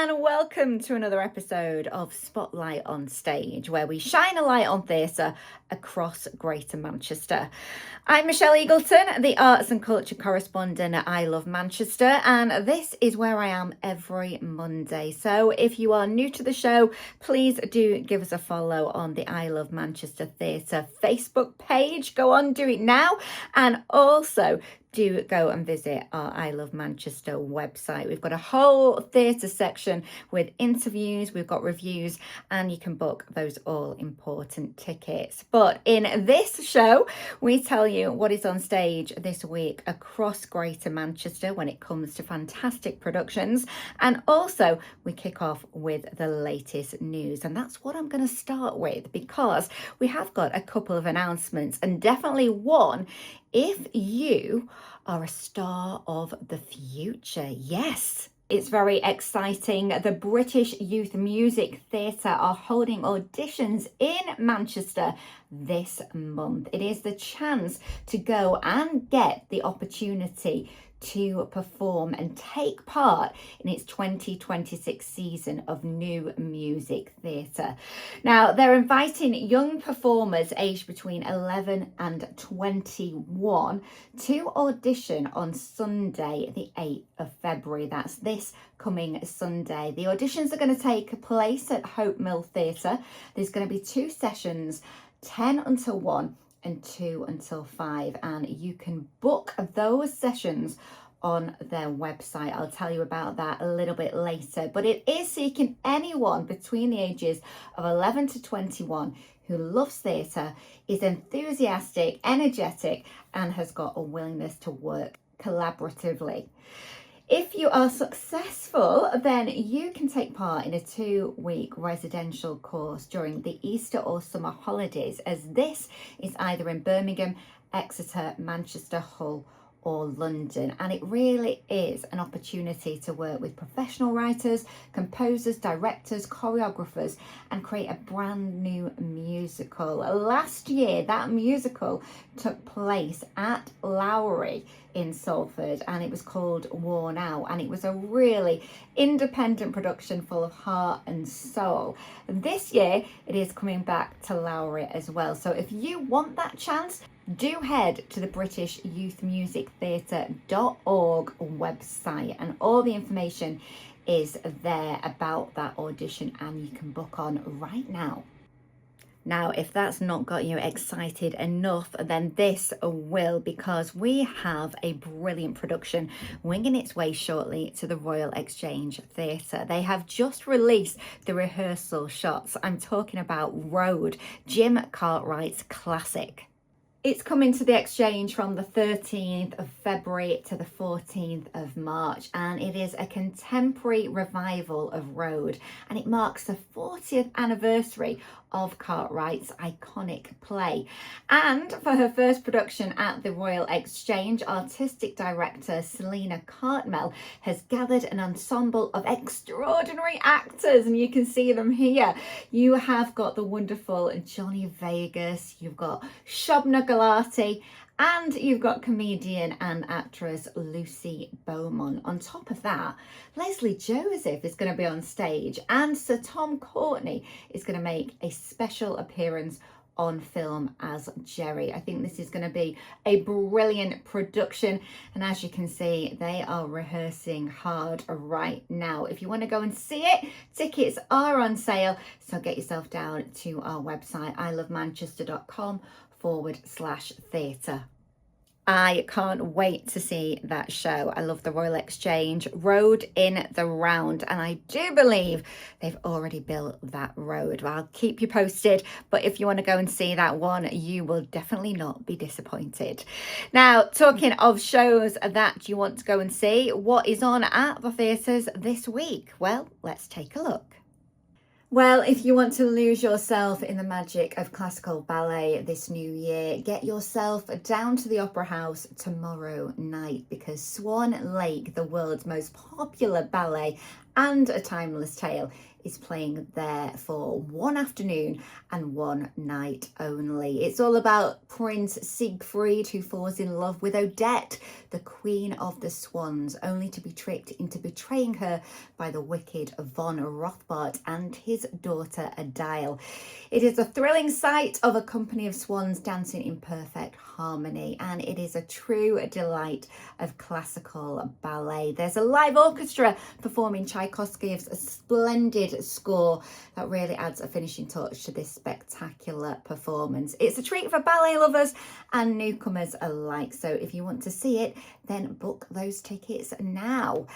and welcome to another episode of Spotlight on Stage, where we shine a light on theatre across Greater Manchester. I'm Michelle Eagleton, the arts and culture correspondent at I Love Manchester, and this is where I am every Monday. So if you are new to the show, please do give us a follow on the I Love Manchester Theatre Facebook page. Go on, do it now. And also do go and visit our I Love Manchester website. We've got a whole theatre section with interviews, we've got reviews, and you can book those all important tickets. But in this show, we tell you what is on stage this week across Greater Manchester when it comes to fantastic productions. And also we kick off with the latest news. And that's what I'm going to start with, because we have got a couple of announcements, and definitely one if you are a star of the future. Yes, it's very exciting. The British Youth Music Theatre are holding auditions in Manchester this month. It is the chance to go and get the opportunity to perform and take part in its 2026 season of New Music Theatre. Now, they're inviting young performers aged between 11 and 21 to audition on Sunday, the 8th of February. That's this coming Sunday. The auditions are going to take place at Hope Mill Theatre. There's going to be 2 sessions, 10 until 1 and 2 until 5, and you can book those sessions on their website. I'll tell you about that a little bit later, but it is seeking anyone between the ages of 11 to 21 who loves theatre, is enthusiastic, energetic, and has got a willingness to work collaboratively. If you are successful, then you can take part in a 2-week residential course during the Easter or summer holidays, as this is either in Birmingham, Exeter, Manchester, Hull, or London. And it really is an opportunity to work with professional writers, composers, directors, choreographers, and create a brand new musical. Last year, that musical took place at Lowry in Salford, and it was called Worn Out, and it was a really independent production full of heart and soul. This year it is coming back to Lowry as well, so if you want that chance, do head to the British Youth Music Theatre.org website, and all the information is there about that audition, and you can book on right now. Now, if that's not got you excited enough, then this will, because we have a brilliant production winging its way shortly to the Royal Exchange Theatre. They have just released the rehearsal shots. I'm talking about Road, Jim Cartwright's classic. It's coming to the Exchange from the 13th of February to the 14th of March, and it is a contemporary revival of Road, and it marks the 40th anniversary of Cartwright's iconic play. And for her first production at the Royal Exchange, artistic director Selena Cartmel has gathered an ensemble of extraordinary actors, and you can see them here. You have got the wonderful Johnny Vegas, you've got Shobna Galati, and you've got comedian and actress Lucy Beaumont. On top of that, Leslie Joseph is going to be on stage, and Sir Tom Courtney is going to make a special appearance on film as Jerry. I think this is going to be a brilliant production, and as you can see, they are rehearsing hard right now. If you want to go and see it, tickets are on sale, so get yourself down to our website, ilovemanchester.com/theatre. I can't wait to see that show. I love the Royal Exchange, Road in the Round, and I do believe they've already built that road. Well, I'll keep you posted, but if you want to go and see that one, you will definitely not be disappointed. Now, talking of shows that you want to go and see, what is on at the theatres this week? Well, let's take a look. Well, if you want to lose yourself in the magic of classical ballet this new year, get yourself down to the Opera House tomorrow night, because Swan Lake, the world's most popular ballet and a timeless tale, is playing there for one afternoon and one night only. It's all about Prince Siegfried, who falls in love with Odette, the Queen of the Swans, only to be tricked into betraying her by the wicked von Rothbart and his daughter Adele. It is a thrilling sight of a company of swans dancing in perfect harmony, and it is a true delight of classical ballet. There's a live orchestra performing Tchaikovsky's splendid score that really adds a finishing touch to this spectacular performance. It's a treat for ballet lovers and newcomers alike, so if you want to see it, then book those tickets now.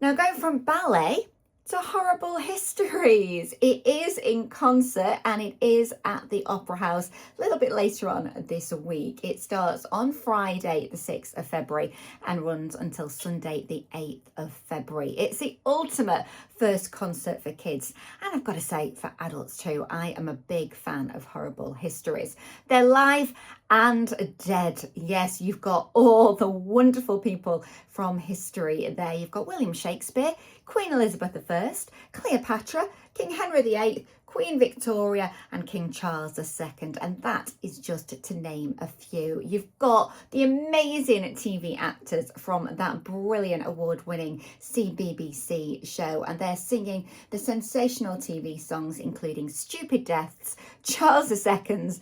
Now, going from ballet to Horrible Histories. It is in concert and it is at the Opera House a little bit later on this week. It starts on Friday the 6th of February and runs until Sunday the 8th of February. It's the ultimate first concert for kids, and I've got to say for adults too. I am a big fan of Horrible Histories. They're live and dead. Yes, you've got all the wonderful people from history there. You've got William Shakespeare, Queen Elizabeth I, Cleopatra, King Henry VIII, Queen Victoria and King Charles II, and that is just to name a few. You've got the amazing TV actors from that brilliant award-winning CBBC show, and they're singing the sensational TV songs including Stupid Deaths, Charles II's,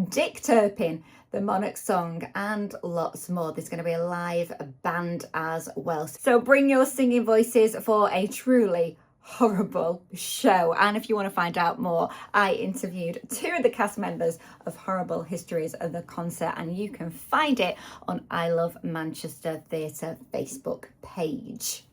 Dick Turpin, the Monarch Song, and lots more. There's going to be a live band as well. So bring your singing voices for a truly horrible show. And if you want to find out more, I interviewed two of the cast members of Horrible Histories of the concert, and you can find it on I Love Manchester Theatre Facebook page.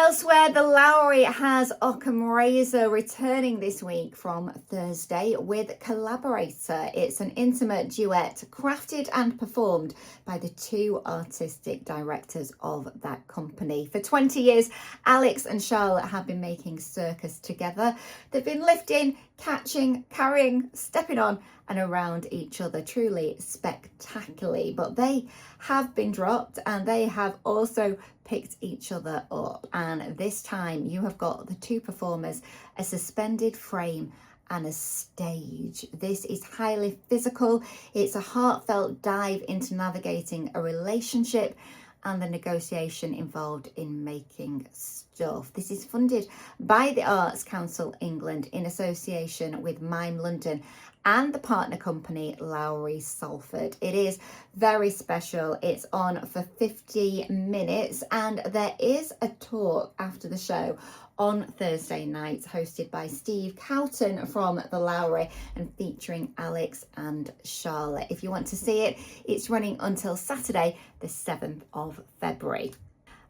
Elsewhere, the Lowry has Occam Razor returning this week from Thursday with Collaborator. It's an intimate duet crafted and performed by the two artistic directors of that company. For 20 years, Alex and Charlotte have been making circus together. They've been lifting, catching, carrying, stepping on and around each other truly spectacularly, but they have been dropped and they have also picked each other up, and this time you have got the two performers, a suspended frame and a stage. This is highly physical. It's a heartfelt dive into navigating a relationship and the negotiation involved in making stuff. This is funded by the Arts Council England in association with Mime London and the partner company Lowry Salford. It is very special. It's on for 50 minutes and there is a talk after the show on Thursday night hosted by Steve Cowton from the Lowry and featuring Alex and Charlotte. If you want to see it, it's running until Saturday the 7th of February.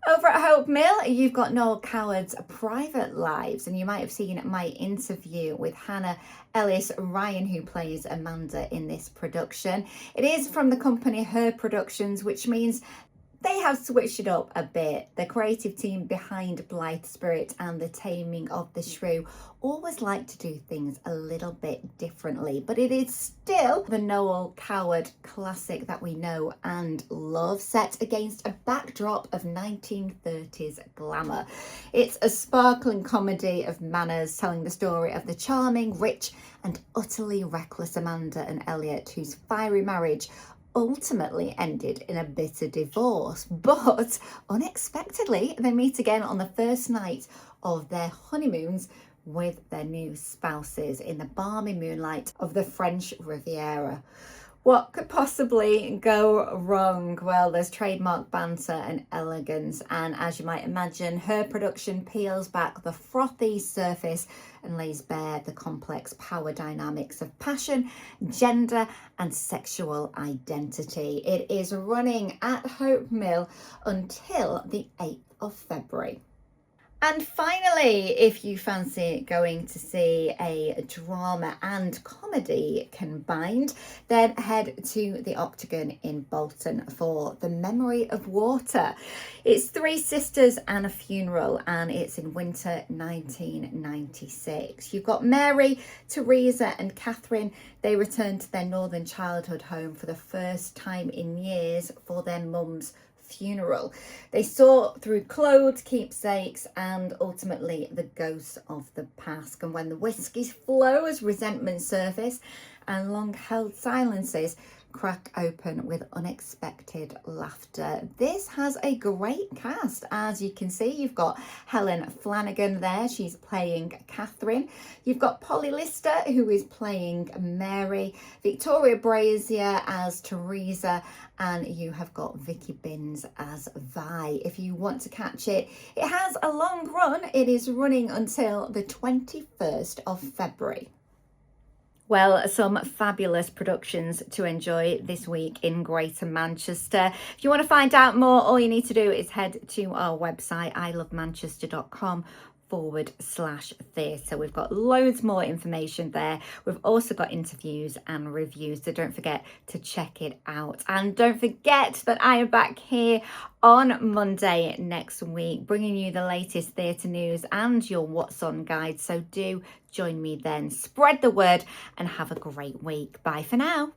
Over at Hope Mill, you've got Noel Coward's Private Lives, and you might have seen my interview with Hannah Ellis Ryan, who plays Amanda in this production. It is from the company Her Productions, which means they have switched it up a bit. The creative team behind Blithe Spirit and The Taming of the Shrew always like to do things a little bit differently, but it is still the Noel Coward classic that we know and love, set against a backdrop of 1930s glamour. It's a sparkling comedy of manners telling the story of the charming, rich and utterly reckless Amanda and Elliot, whose fiery marriage ultimately ended in a bitter divorce, but unexpectedly they meet again on the first night of their honeymoons with their new spouses in the balmy moonlight of the French Riviera. What could possibly go wrong? Well, there's trademark banter and elegance, and as you might imagine, Her Production peels back the frothy surface and lays bare the complex power dynamics of passion, gender and sexual identity. It is running at Hope Mill until the 8th of February. And finally, if you fancy going to see a drama and comedy combined, then head to the Octagon in Bolton for The Memory of Water. It's three sisters and a funeral, and it's in winter 1996. You've got Mary, Teresa and Catherine. They return to their northern childhood home for the first time in years for their mum's funeral. They sort through clothes, keepsakes, and ultimately the ghosts of the past. And when the whiskey flows, resentment surface, and long-held silences crack open with unexpected laughter. This has a great cast. As you can see, you've got Helen Flanagan there. She's playing Catherine. You've got Polly Lister, who is playing Mary. Victoria Brazier as Teresa. And you have got Vicky Binns as Vi. If you want to catch it, it has a long run. It is running until the 21st of February. Well, some fabulous productions to enjoy this week in Greater Manchester. If you want to find out more, all you need to do is head to our website, ilovemanchester.com/theatre. We've got loads more information there. We've also got interviews and reviews, so don't forget to check it out. And don't forget that I am back here on Monday next week, bringing you the latest theatre news and your What's On guide. So do join me then. Spread the word and have a great week. Bye for now.